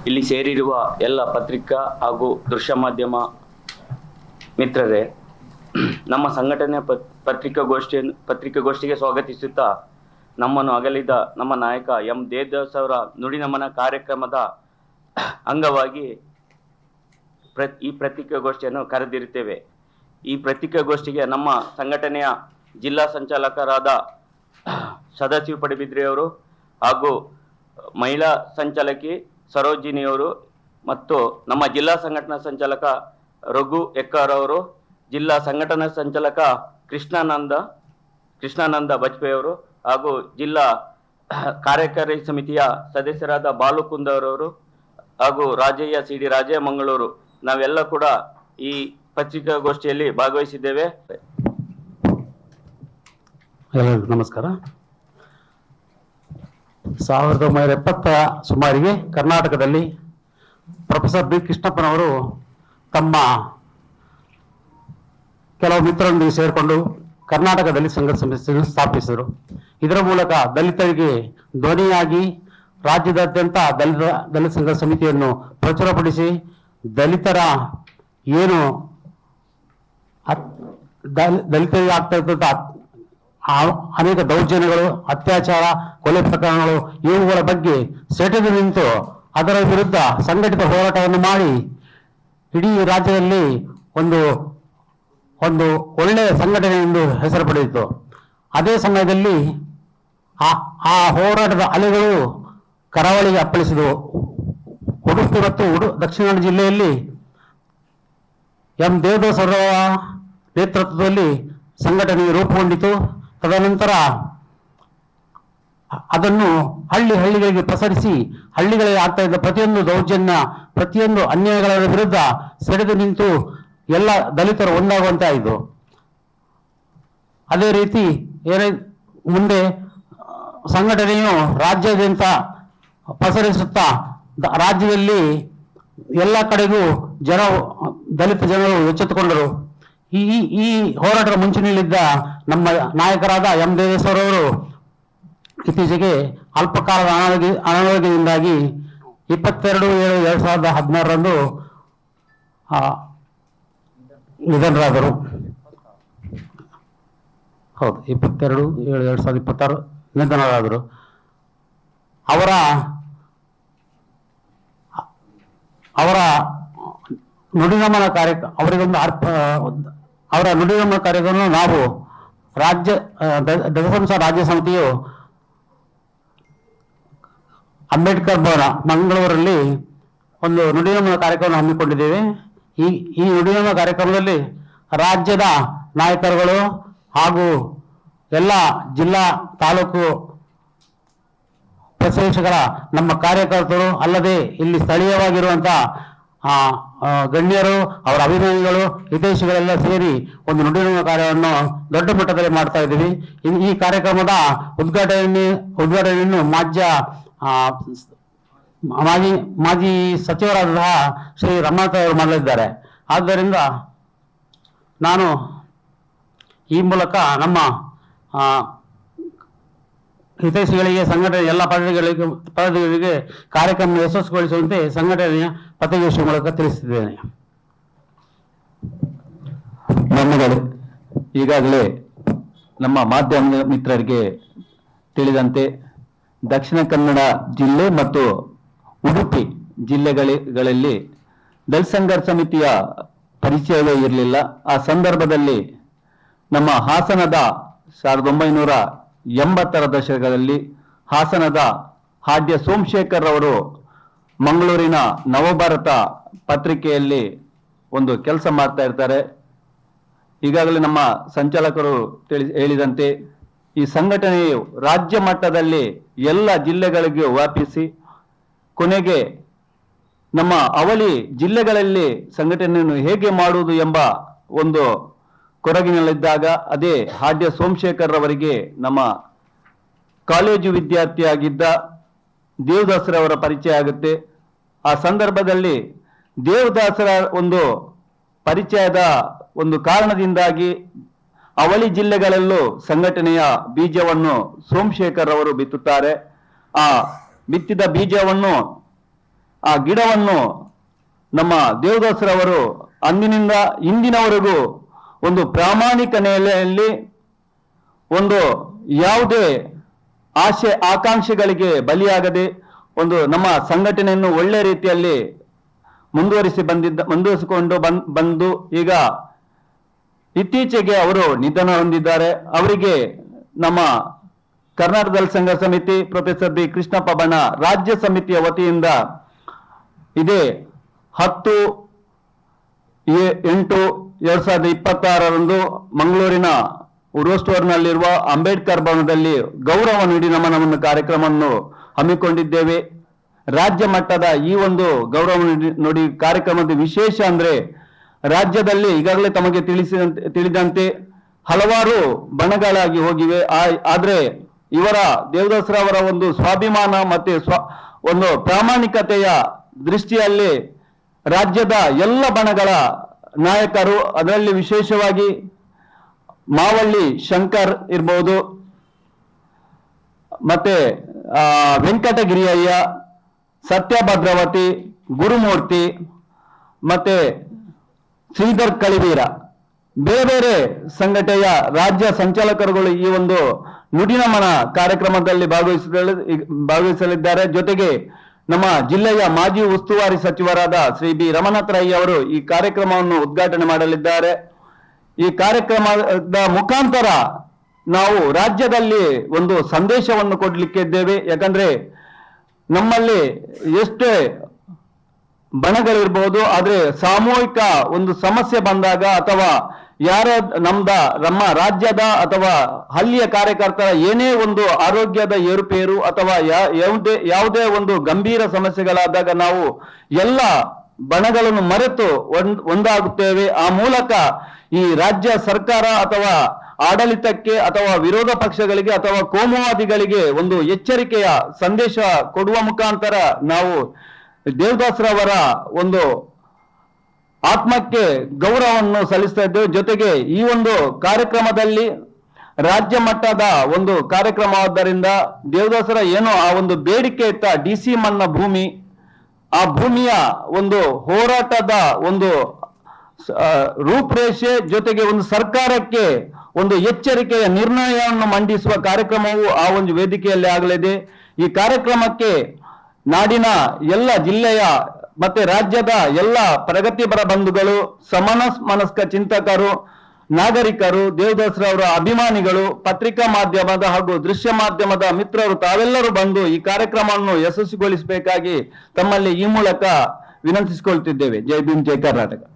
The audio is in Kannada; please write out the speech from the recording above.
ಇಲ್ಲಿ ಸೇರಿರುವ ಎಲ್ಲ ಪತ್ರಿಕಾ ಹಾಗೂ ದೃಶ್ಯ ಮಾಧ್ಯಮ ಮಿತ್ರರೇ, ನಮ್ಮ ಸಂಘಟನೆಯ ಪತ್ರಿಕಾಗೋಷ್ಠಿಗೆ ಸ್ವಾಗತಿಸುತ್ತಾ, ನಮ್ಮನ್ನು ಅಗಲಿದ ನಮ್ಮ ನಾಯಕ ಎಂ ದೇವದಾಸ್ ಅವರ ನುಡಿ ನಮನ ಕಾರ್ಯಕ್ರಮದ ಅಂಗವಾಗಿ ಈ ಪತ್ರಿಕಾಗೋಷ್ಠಿಯನ್ನು ಕರೆದಿರುತ್ತೇವೆ. ಈ ಪತ್ರಿಕಾಗೋಷ್ಠಿಗೆ ನಮ್ಮ ಸಂಘಟನೆಯ ಜಿಲ್ಲಾ ಸಂಚಾಲಕರಾದ ಸದಾಶಿವ ಪಡುಬಿದ್ರೆಯವರು ಹಾಗೂ ಮಹಿಳಾ ಸಂಚಾಲಕಿ ಸರೋಜಿನಿಯವರು ಮತ್ತು ನಮ್ಮ ಜಿಲ್ಲಾ ಸಂಘಟನಾ ಸಂಚಾಲಕ ರಘು ಎಕ್ಕಾರ್ ಅವರು, ಜಿಲ್ಲಾ ಸಂಘಟನಾ ಸಂಚಾಲಕ ಕೃಷ್ಣಾನಂದ ಬಜ್ಪೆಯವರು ಹಾಗೂ ಜಿಲ್ಲಾ ಕಾರ್ಯಕಾರಿ ಸಮಿತಿಯ ಸದಸ್ಯರಾದ ಬಾಲುಕುಂದರವರು ಹಾಗೂ ರಾಜಯ್ಯ ಸಿಡಿ ರಾಜಯ್ಯ ಮಂಗಳೂರು, ನಾವೆಲ್ಲ ಕೂಡ ಈ ಪತ್ರಿಕಾಗೋಷ್ಠಿಯಲ್ಲಿ ಭಾಗವಹಿಸಿದ್ದೇವೆ. ಎಲ್ಲರಿಗೂ ನಮಸ್ಕಾರ. 1970 ಸುಮಾರಿಗೆ ಕರ್ನಾಟಕದಲ್ಲಿ ಪ್ರೊಫೆಸರ್ ಬಿ ಕೃಷ್ಣಪ್ಪನವರು ತಮ್ಮ ಕೆಲವು ಮಿತ್ರರೊಂದಿಗೆ ಸೇರಿಕೊಂಡು ಕರ್ನಾಟಕದಲ್ಲಿ ಸಂಘರ್ಷ ಸಮಿತಿಯನ್ನು ಸ್ಥಾಪಿಸಿದರು. ಇದರ ಮೂಲಕ ದಲಿತರಿಗೆ ಧ್ವನಿಯಾಗಿ ರಾಜ್ಯದಾದ್ಯಂತ ದಲಿತ ಸಂಘರ್ಷ ಸಮಿತಿಯನ್ನು ಪ್ರಚುರಪಡಿಸಿ ದಲಿತರ ಏನು ದಲಿತರಿಗೆ ಆಗ್ತಾ ಇದ್ದಂಥ ಅನೇಕ ದೌರ್ಜನ್ಯಗಳು, ಅತ್ಯಾಚಾರ, ಕೊಲೆ ಪ್ರಕರಣಗಳು ಇವುಗಳ ಬಗ್ಗೆ ಸೆಟೆದು ನಿಂತು ಅದರ ವಿರುದ್ಧ ಸಂಘಟಿತ ಹೋರಾಟವನ್ನು ಮಾಡಿ ಇಡೀ ರಾಜ್ಯದಲ್ಲಿ ಒಂದು ಒಳ್ಳೆಯ ಸಂಘಟನೆ ಎಂದು ಹೆಸರು ಪಡೆಯಿತು. ಅದೇ ಸಮಯದಲ್ಲಿ ಆ ಹೋರಾಟದ ಅಲೆಗಳು ಕರಾವಳಿಗೆ ಅಪ್ಪಳಿಸಿದವು. ಉಡುಪಿ ಮತ್ತು ದಕ್ಷಿಣ ಕನ್ನಡ ಜಿಲ್ಲೆಯಲ್ಲಿ ಎಂ ದೇವದಾಸ್ ಅವರ ನೇತೃತ್ವದಲ್ಲಿ ಸಂಘಟನೆ ರೂಪುಗೊಂಡಿತು. ತದನಂತರ ಅದನ್ನು ಹಳ್ಳಿಗಳಿಗೆ ಪ್ರಸರಿಸಿ ಹಳ್ಳಿಗಳಿಗೆ ಆಗ್ತಾ ಇದ್ದ ಪ್ರತಿಯೊಂದು ದೌರ್ಜನ್ಯ, ಪ್ರತಿಯೊಂದು ಅನ್ಯಾಯಗಳ ವಿರುದ್ಧ ಸೆಡೆದು ನಿಂತು ಎಲ್ಲ ದಲಿತರು ಒಂದಾಗುವಂತೆ ಆಯಿತು. ಅದೇ ರೀತಿ ಮುಂದೆ ಸಂಘಟನೆಯು ರಾಜ್ಯಾದ್ಯಂತ ಪಸರಿಸುತ್ತಾ ರಾಜ್ಯದಲ್ಲಿ ಎಲ್ಲ ಕಡೆಗೂ ದಲಿತ ಜನರು ಎಚ್ಚೆತ್ತುಕೊಂಡರು. ಈ ಹೋರಾಟದ ಮುಂಚೂಣಿಯಲ್ಲಿದ್ದ ನಮ್ಮ ನಾಯಕರಾದ ಎಂ ದೇವದಾಸ್ ಅವರು ಇತ್ತೀಚೆಗೆ ಅಲ್ಪಕಾಲದ ಅನಾರೋಗ್ಯದಿಂದಾಗಿ 22/7/2016 ನಿಧನರಾದರು. ಹೌದು, 22/7/2016 ನಿಧನರಾದರು. ಅವರ ನುಡಿನಮನ ಅವರ ನುಡಿನಮನ ಕಾರ್ಯಕ್ರಮವನ್ನು ನಾವು ರಾಜ್ಯ ಸಮಿತಿಯು ಅಂಬೇಡ್ಕರ್ ಭವನ ಮಂಗಳೂರಲ್ಲಿ ಒಂದು ನುಡಿನಮನ ಕಾರ್ಯಕ್ರಮ ಹಮ್ಮಿಕೊಂಡಿದ್ದೇವೆ. ಈ ನುಡಿನಮನ ಕಾರ್ಯಕ್ರಮದಲ್ಲಿ ರಾಜ್ಯದ ನಾಯಕರುಗಳು ಹಾಗೂ ಎಲ್ಲ ಜಿಲ್ಲಾ ತಾಲೂಕು ಪ್ರದೇಶಗಳ ನಮ್ಮ ಕಾರ್ಯಕರ್ತರು ಅಲ್ಲದೆ ಇಲ್ಲಿ ಸ್ಥಳೀಯವಾಗಿರುವಂತಹ ಗಣ್ಯರು, ಅವರ ಅಭಿಮಾನಿಗಳು, ಹಿತೈಷಿಗಳೆಲ್ಲ ಸೇರಿ ಒಂದು ನುಡಿನಮನ ಕಾರ್ಯವನ್ನು ದೊಡ್ಡ ಮಟ್ಟದಲ್ಲಿ ಮಾಡ್ತಾ ಇದ್ದೀವಿ. ಈ ಕಾರ್ಯಕ್ರಮದ ಉದ್ಘಾಟನೆಯನ್ನು ಮಾಜಿ ಸಚಿವರಾದ ಶ್ರೀ ರಮಾನಾಥ್ ಅವರು ಮಾಡಲಿದ್ದಾರೆ. ಆದ್ದರಿಂದ ನಾನು ಈ ಮೂಲಕ ನಮ್ಮ ಹಿತೈಷಿಗಳಿಗೆ, ಸಂಘಟನೆ ಎಲ್ಲ ಪದಾಧಿಕಾರಿಗಳಿಗೆ ಕಾರ್ಯಕ್ರಮ ಯಶಸ್ವಿಗೊಳಿಸುವಂತೆ ಸಂಘಟನೆಯ ಪತ್ರಿಕಾಗೋಷ್ಠಿ ಮೂಲಕ ತಿಳಿಸುತ್ತಿದ್ದೇನೆ. ಧನ್ಯವಾದಗಳು. ಈಗಾಗಲೇ ನಮ್ಮ ಮಾಧ್ಯಮ ಮಿತ್ರರಿಗೆ ತಿಳಿದಂತೆ ದಕ್ಷಿಣ ಕನ್ನಡ ಜಿಲ್ಲೆ ಮತ್ತು ಉಡುಪಿ ಜಿಲ್ಲೆಗಳಲ್ಲಿ ದಲಿತ ಸಂಘರ್ಷ ಸಮಿತಿಯ ಪರಿಚಯವೇ ಇರಲಿಲ್ಲ. ಆ ಸಂದರ್ಭದಲ್ಲಿ ನಮ್ಮ ಹಾಸನದ 1980ರ ದಶಕದಲ್ಲಿ ಹಾಸನದ ಹಾಡ್ಯ ಸೋಮಶೇಖರ್ ಅವರು ಮಂಗಳೂರಿನ ನವಭಾರತ ಪತ್ರಿಕೆಯಲ್ಲಿ ಒಂದು ಕೆಲಸ ಮಾಡ್ತಾ ಇರ್ತಾರೆ. ಈಗಾಗಲೇ ನಮ್ಮ ಸಂಚಾಲಕರು ಹೇಳಿದಂತೆ ಈ ಸಂಘಟನೆಯು ರಾಜ್ಯ ಮಟ್ಟದಲ್ಲಿ ಎಲ್ಲ ಜಿಲ್ಲೆಗಳಿಗೂ ವ್ಯಾಪಿಸಿ ಕೊನೆಗೆ ನಮ್ಮ ಅವಳಿ ಜಿಲ್ಲೆಗಳಲ್ಲಿ ಸಂಘಟನೆಯನ್ನು ಹೇಗೆ ಮಾಡುವುದು ಎಂಬ ಒಂದು ಕೊರಗಿನಲ್ಲಿದ್ದಾಗ ಅದೇ ಹಾಡ್ಯ ಸೋಮಶೇಖರ್ ಅವರಿಗೆ ನಮ್ಮ ಕಾಲೇಜು ವಿದ್ಯಾರ್ಥಿಯಾಗಿದ್ದ ದೇವದಾಸರವರ ಪರಿಚಯ ಆಗುತ್ತೆ. ಆ ಸಂದರ್ಭದಲ್ಲಿ ದೇವದಾಸರ ಒಂದು ಪರಿಚಯದ ಒಂದು ಕಾರಣದಿಂದಾಗಿ ಅವಳಿ ಜಿಲ್ಲೆಗಳಲ್ಲೂ ಸಂಘಟನೆಯ ಬೀಜವನ್ನು ಸೋಮಶೇಖರ್ ಅವರು ಬಿತ್ತುತ್ತಾರೆ. ಆ ಬಿತ್ತಿದ ಬೀಜವನ್ನು, ಆ ಗಿಡವನ್ನು ನಮ್ಮ ದೇವದಾಸರವರು ಅಂದಿನಿಂದ ಇಂದಿನವರೆಗೂ ಒಂದು ಪ್ರಾಮಾಣಿಕ ನೆಲೆಯಲ್ಲಿ ಒಂದು ಯಾವುದೇ ಆಶೆ ಆಕಾಂಕ್ಷೆಗಳಿಗೆ ಬಲಿಯಾಗದೆ ಒಂದು ನಮ್ಮ ಸಂಘಟನೆಯನ್ನು ಒಳ್ಳೆ ರೀತಿಯಲ್ಲಿ ಮುಂದುವರಿಸಿಕೊಂಡು ಬಂದು ಈಗ ಇತ್ತೀಚೆಗೆ ಅವರು ನಿಧನ ಹೊಂದಿದ್ದಾರೆ. ಅವರಿಗೆ ನಮ್ಮ ಕರ್ನಾಟಕ ದಲಿತ ಸಂಘ ಸಮಿತಿ ಪ್ರೊಫೆಸರ್ ಬಿ ಕೃಷ್ಣಪ್ಪ ಬಣ ರಾಜ್ಯ ಸಮಿತಿಯ ವತಿಯಿಂದ ಇದೇ 10/8/2026 ಮಂಗಳೂರಿನ ಉರೋಸ್ಟೋರ್ನಲ್ಲಿರುವ ಅಂಬೇಡ್ಕರ್ ಭವನದಲ್ಲಿ ಗೌರವ ನೀಡಿ ನಮನವನ್ನು ಕಾರ್ಯಕ್ರಮವನ್ನು ಹಮ್ಮಿಕೊಂಡಿದ್ದೇವೆ. ರಾಜ್ಯ ಮಟ್ಟದ ಈ ಒಂದು ಗೌರವ ನೋಡಿ ಕಾರ್ಯಕ್ರಮದ ವಿಶೇಷ ಅಂದ್ರೆ ರಾಜ್ಯದಲ್ಲಿ ಈಗಾಗಲೇ ತಮಗೆ ತಿಳಿದಂತೆ ಹಲವಾರು ಬಣಗಳಾಗಿ ಹೋಗಿವೆ. ಆದ್ರೆ ಇವರ ದೇವದಾಸರವರ ಒಂದು ಸ್ವಾಭಿಮಾನ ಮತ್ತೆ ಒಂದು ಪ್ರಾಮಾಣಿಕತೆಯ ದೃಷ್ಟಿಯಲ್ಲಿ ರಾಜ್ಯದ ಎಲ್ಲ ಬಣಗಳ ನಾಯಕರು, ಅದರಲ್ಲಿ ವಿಶೇಷವಾಗಿ ಮಾವಳ್ಳಿ ಶಂಕರ್ ಇರ್ಬೋದು, ಮತ್ತೆ ವೆಂಕಟಗಿರಿಯಯ್ಯ, ಸತ್ಯ ಭದ್ರಾವತಿ, ಗುರುಮೂರ್ತಿ, ಮತ್ತೆ ಶ್ರೀಧರ್ ಕಳಿವೀರ, ಬೇರೆ ಬೇರೆ ಸಂಘಟನೆಯ ರಾಜ್ಯ ಸಂಚಾಲಕರುಗಳು ಈ ಒಂದು ನುಡಿನಮನ ಕಾರ್ಯಕ್ರಮದಲ್ಲಿ ಭಾಗವಹಿಸಲಿದ್ದಾರೆ. ಜೊತೆಗೆ ನಮ್ಮ ಜಿಲ್ಲೆಯ ಮಾಜಿ ಉಸ್ತುವಾರಿ ಸಚಿವರಾದ ಶ್ರೀ ಬಿ ರಮನಾಥ್ ರೈ ಅವರು ಈ ಕಾರ್ಯಕ್ರಮವನ್ನು ಉದ್ಘಾಟನೆ ಮಾಡಲಿದ್ದಾರೆ. ಈ ಕಾರ್ಯಕ್ರಮದ ಮುಖಾಂತರ ನಾವು ರಾಜ್ಯದಲ್ಲಿ ಒಂದು ಸಂದೇಶವನ್ನು ಕೊಡ್ಲಿಕ್ಕಿದ್ದೇವೆ. ಯಾಕಂದ್ರೆ ನಮ್ಮಲ್ಲಿ ಎಷ್ಟೇ ಬಣಗಳಿರ್ಬೋದು, ಆದ್ರೆ ಸಾಮೂಹಿಕ ಒಂದು ಸಮಸ್ಯೆ ಬಂದಾಗ ಅಥವಾ ನಮ್ಮ ರಾಜ್ಯದ ಅಥವಾ ಹಳ್ಳಿಯ ಕಾರ್ಯಕರ್ತರ ಏನೇ ಒಂದು ಆರೋಗ್ಯದ ಏರುಪೇರು ಅಥವಾ ಯಾವುದೇ ಒಂದು ಗಂಭೀರ ಸಮಸ್ಯೆಗಳಾದಾಗ ನಾವು ಎಲ್ಲ ಬಣಗಳನ್ನು ಮರೆತು ಒಂದಾಗುತ್ತೇವೆ. ಆ ಮೂಲಕ ಈ ರಾಜ್ಯ ಸರ್ಕಾರ ಅಥವಾ ಆಡಳಿತಕ್ಕೆ ಅಥವಾ ವಿರೋಧ ಪಕ್ಷಗಳಿಗೆ ಅಥವಾ ಕೋಮುವಾದಿಗಳಿಗೆ ಒಂದು ಎಚ್ಚರಿಕೆಯ ಸಂದೇಶ ಕೊಡುವ ಮುಖಾಂತರ ನಾವು ದೇವದಾಸರವರ ಒಂದು ಆತ್ಮಕ್ಕೆ ಗೌರವವನ್ನು ಸಲ್ಲಿಸ್ತಾ ಇದ್ದೇವೆ. ಜೊತೆಗೆ ಈ ಒಂದು ಕಾರ್ಯಕ್ರಮದಲ್ಲಿ ರಾಜ್ಯ ಮಟ್ಟದ ಒಂದು ಕಾರ್ಯಕ್ರಮವಾದ್ದರಿಂದ ದೇವದಾಸರ ಏನೋ ಆ ಒಂದು ಬೇಡಿಕೆ ಇತ್ತ DC ಮಣ್ಣ ಭೂಮಿ, ಆ ಭೂಮಿಯ ಒಂದು ಹೋರಾಟದ ಒಂದು ರೂಪರೇಷೆ ಜೊತೆಗೆ ಒಂದು ಸರ್ಕಾರಕ್ಕೆ ಒಂದು ಎಚ್ಚರಿಕೆಯ ನಿರ್ಣಯವನ್ನು ಮಂಡಿಸುವ ಕಾರ್ಯಕ್ರಮವು ಆ ಒಂದು ವೇದಿಕೆಯಲ್ಲಿ ಆಗಲಿದೆ. ಈ ಕಾರ್ಯಕ್ರಮಕ್ಕೆ ನಾಡಿನ ಎಲ್ಲ ಜಿಲ್ಲೆಯ ಮತ್ತೆ ರಾಜ್ಯದ ಎಲ್ಲ ಪ್ರಗತಿಪರ ಬಂಧುಗಳು, ಮನಸ್ಕ ಚಿಂತಕರು, ನಾಗರಿಕರು, ದೇವದಾಸರವರ ಅಭಿಮಾನಿಗಳು, ಪತ್ರಿಕಾ ಮಾಧ್ಯಮದ ಹಾಗೂ ದೃಶ್ಯ ಮಾಧ್ಯಮದ ಮಿತ್ರರು ತಾವೆಲ್ಲರೂ ಬಂದು ಈ ಕಾರ್ಯಕ್ರಮವನ್ನು ಯಶಸ್ವಿಗೊಳಿಸಬೇಕಾಗಿ ತಮ್ಮಲ್ಲಿ ಈ ಮೂಲಕ ವಿನಂತಿಸಿಕೊಳ್ತಿದ್ದೇವೆ. ಜೈ ಭೀಮ್, ಜೈ ಕರ್ನಾಟಕ.